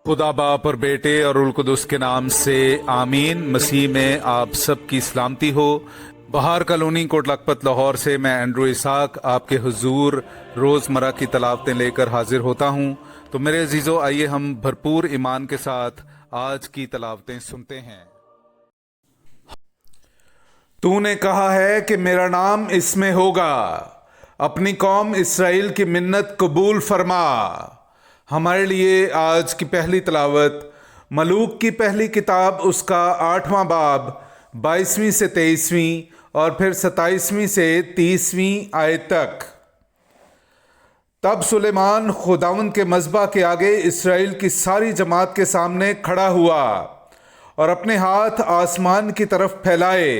खुदा बाप और बेटे और उल कुदस के नाम से आमीन। मसीह में आप सब की सलामती हो। बहार कॉलोनी कोट लखपत लाहौर से मैं एंड्रू इसाक आपके हुजूर रोज़मर्रा की तलावतें लेकर हाजिर होता हूँ। तो मेरे अजीज़ों, आइए हम भरपूर ईमान के साथ आज की तलावतें सुनते हैं। तूने कहा है कि मेरा नाम इसमें होगा, अपनी कौम इसराइल की मिन्नत कबूल फरमा। हमारे लिए आज की पहली तलावत मलूक की पहली किताब उसका 8वां बाब 22वीं से 23वीं और फिर 27वीं से 30वीं आयत तक। तब सुलेमान खुदावंद के मज़बा के आगे इसराइल की सारी जमात के सामने खड़ा हुआ और अपने हाथ आसमान की तरफ फैलाए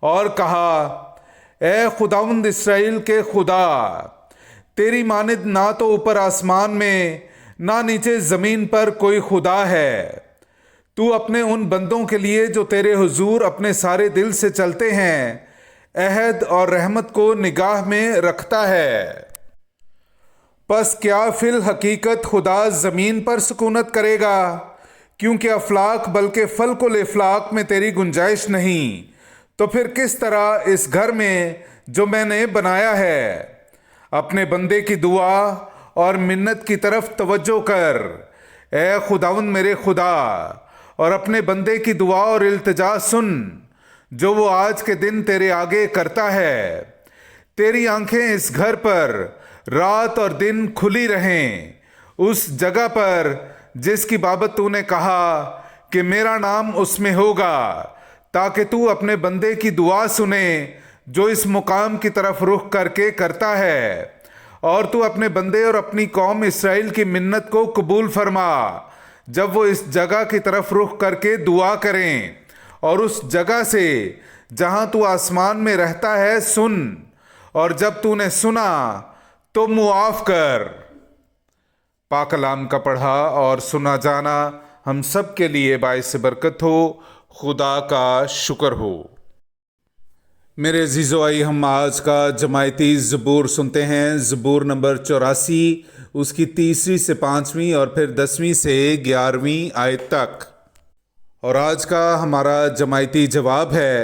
और कहा, ए खुदावंद इसराइल के खुदा, तेरी मानिद ना तो ऊपर आसमान में ना नीचे ज़मीन पर कोई खुदा है। तू अपने उन बंदों के लिए जो तेरे हुजूर अपने सारे दिल से चलते हैं अहद और रहमत को निगाह में रखता है। बस क्या फिल हकीकत खुदा ज़मीन पर सुकूनत करेगा, क्योंकि अफलाक बल्कि फल्कुल इफलाक में तेरी गुंजाइश नहीं। तो फिर किस तरह इस घर में जो मैंने बनाया है अपने बंदे की दुआ और मिन्नत की तरफ तवज्जो कर, ए खुदावंद मेरे खुदा, और अपने बंदे की दुआ और इल्तिजा सुन जो वो आज के दिन तेरे आगे करता है। तेरी आंखें इस घर पर रात और दिन खुली रहें, उस जगह पर जिसकी बाबत तूने कहा कि मेरा नाम उसमें होगा, ताकि तू अपने बंदे की दुआ सुने जो इस मुकाम की तरफ रुख करके करता है, और तू अपने बंदे और अपनी कौम इसराइल की मिन्नत को कबूल फरमा जब वो इस जगह की तरफ रुख करके दुआ करें, और उस जगह से जहां तू आसमान में रहता है सुन, और जब तूने सुना तो मुआफ कर। पाक कलाम का पढ़ा और सुना जाना हम सब के लिए बाइस बरकत हो। खुदा का शुक्र हो। मेरे अजीज़ों, आइए हम आज का जमायती ज़बूर सुनते हैं। ज़बूर नंबर 84, उसकी 3वीं से 5वीं और फिर 10वीं से 11वीं आयत तक। और आज का हमारा जमायती जवाब है,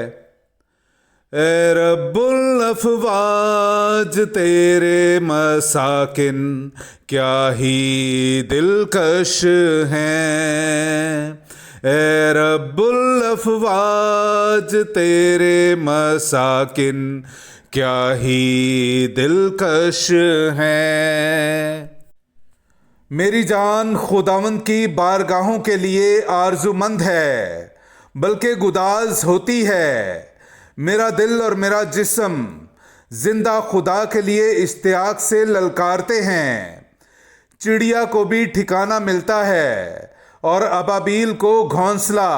ए रब्बुल अफ़वाज तेरे मसाकिन क्या ही दिलकश हैं। ए रब्बुल अफ़वाज तेरे मसाकिन क्या ही दिलकश हैं। मेरी जान खुदावंद की बारगाहों के लिए आरज़ूमंद है, बल्कि गुदाज होती है। मेरा दिल और मेरा जिस्म जिंदा खुदा के लिए इश्तियाक से ललकारते हैं। चिड़िया को भी ठिकाना मिलता है और अबाबील को घोंसला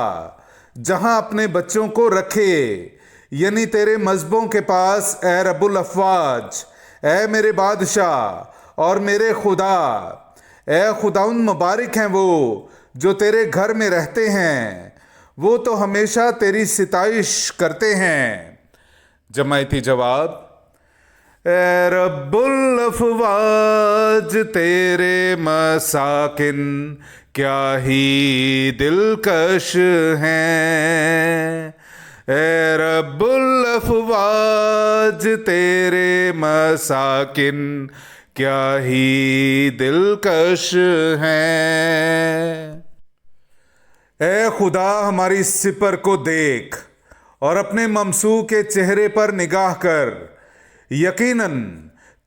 जहां अपने बच्चों को रखे, यानी तेरे मज़बों के पास, ए रब्बुल अफ़वाज, ए मेरे बादशाह और मेरे खुदा। ए खुदाउन, मुबारक हैं वो जो तेरे घर में रहते हैं, वो तो हमेशा तेरी सिताइश करते हैं। जमायती जवाब, ए रब्बुल अफ़वाज तेरे मसाकिन क्या ही दिलकश हैं। ए रब्बुल अफ़वाज तेरे मसाकिन क्या ही दिलकश हैं। ए खुदा, हमारी सिपर को देख और अपने ममसू के चेहरे पर निगाह कर। यकीनन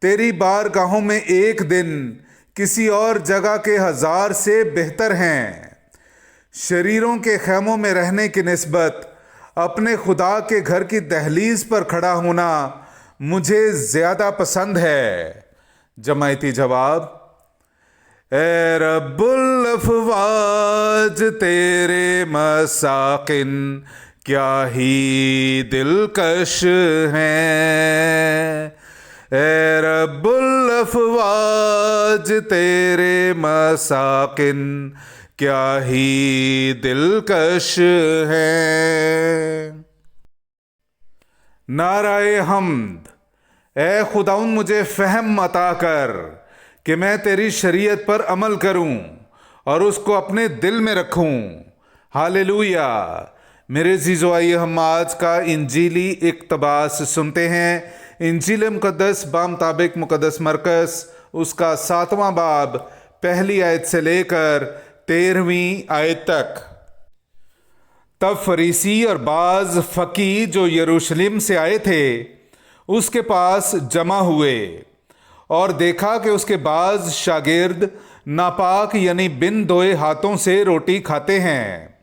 तेरी बारगाहों में एक दिन किसी और जगह के 1000 से बेहतर हैं। शरीरों के खैमों में रहने की निस्बत अपने खुदा के घर की दहलीज पर खड़ा होना मुझे ज़्यादा पसंद है। जमायती जवाब, ए रब्बुल अफ़वाज तेरे मसाकिन क्या ही दिलकश हैं। ए रब्बुल अफ़वाज तेरे मसाकिन क्या ही दिलकश हैं। नाराए हम्द, ए खुदाउन मुझे फ़हम अता कर कि मैं तेरी शरीयत पर अमल करूं और उसको अपने दिल में रखूं। हालेलुया। मेरे अज़ीज़ों, आइए हम आज का इंजीली इक़्तिबास सुनते हैं। इंजील मुक़द्दस बामुताबिक मुक़द्दस मरकस उसका 7वां बाब पहली आयत से लेकर 13वीं आयत तक। तब फरीसी और बाज फकी जो यरूशलेम से आए थे उसके पास जमा हुए और देखा कि उसके बाज शागिर्द नापाक यानी बिन धोए हाथों से रोटी खाते हैं,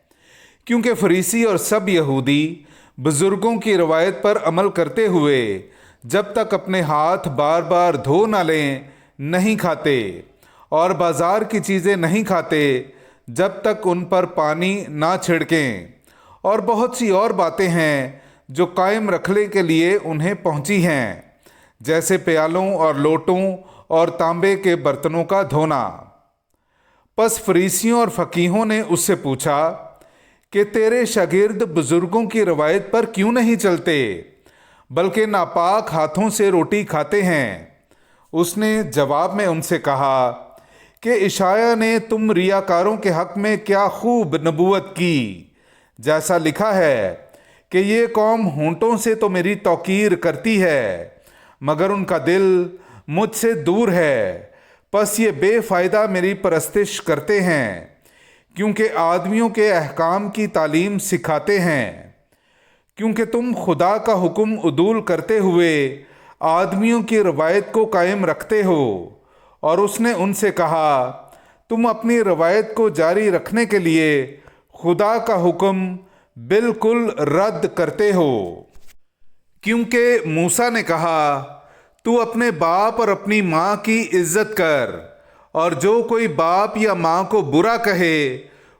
क्योंकि फरीसी और सब यहूदी बुजुर्गों की रवायत पर अमल करते हुए जब तक अपने हाथ बार बार धो न लें नहीं खाते, और बाजार की चीज़ें नहीं खाते जब तक उन पर पानी ना छिड़कें। और बहुत सी और बातें हैं जो कायम रखने के लिए उन्हें पहुंची हैं, जैसे प्यालों और लोटों और तांबे के बर्तनों का धोना। बस फरीसियों और फकीहों ने उससे पूछा कि तेरे शागिर्द बुजुर्गों की रवायत पर क्यों नहीं चलते, बल्कि नापाक हाथों से रोटी खाते हैं। उसने जवाब में उनसे कहा कि इशाया ने तुम रियाकारों के हक में क्या खूब नबूवत की, जैसा लिखा है कि ये कौम होंठों से तो मेरी तौकीर करती है, मगर उनका दिल मुझसे दूर है। बस ये बेफ़ायदा मेरी परस्तिश करते हैं, क्योंकि आदमियों के अहकाम की तालीम सिखाते हैं। क्योंकि तुम खुदा का हुक्म उदूल करते हुए आदमियों की रवायत को कायम रखते हो। और उसने उनसे कहा, तुम अपनी रवायत को जारी रखने के लिए खुदा का हुक्म बिल्कुल रद्द करते हो। क्योंकि मूसा ने कहा, तू अपने बाप और अपनी माँ की इज्जत कर, और जो कोई बाप या माँ को बुरा कहे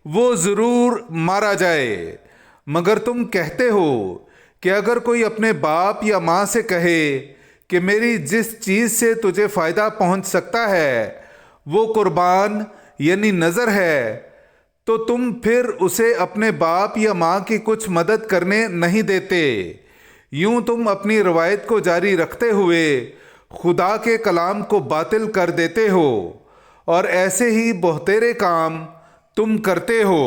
वो ज़रूर मारा जाए। मगर तुम कहते हो कि अगर कोई अपने बाप या माँ से कहे कि मेरी जिस चीज़ से तुझे फ़ायदा पहुँच सकता है वो कुर्बान यानी नज़र है, तो तुम फिर उसे अपने बाप या माँ की कुछ मदद करने नहीं देते। यूं तुम अपनी रवायत को जारी रखते हुए खुदा के कलाम को बातिल कर देते हो, और ऐसे ही बहुतेरे काम तुम करते हो।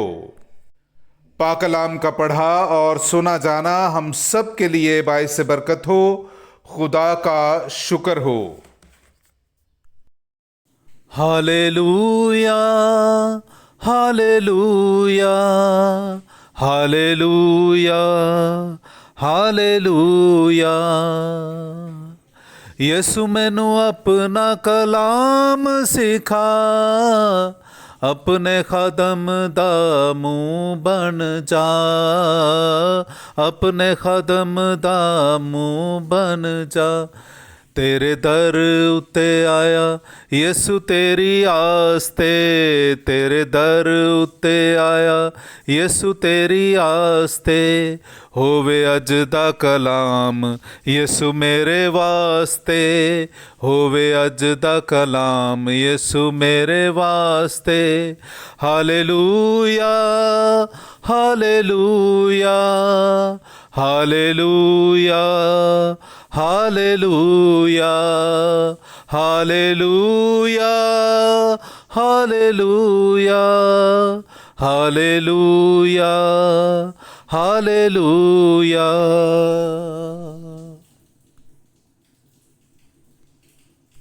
पाक कलाम का पढ़ा और सुना जाना हम सब के लिए बाइस बरकत हो। खुदा का शुक्र हो। Hallelujah, hallelujah, hallelujah, hallelujah. Yesu मैनू अपना कलाम सिखा, अपने खादम दा मुँह बन जा, अपने खादम दा मुँह बन जा। तेरे दर उत्ते आया यसु तेरी आस्ते, तेरे दर उत्ते आया यसु तेरी आस्ते। होवे अज दा कलाम यसु मेरे वास्ते, होवे अज दा कलाम यसु मेरे वास्ते। Hallelujah, hallelujah, hallelujah, hallelujah, hallelujah, hallelujah, hallelujah, hallelujah.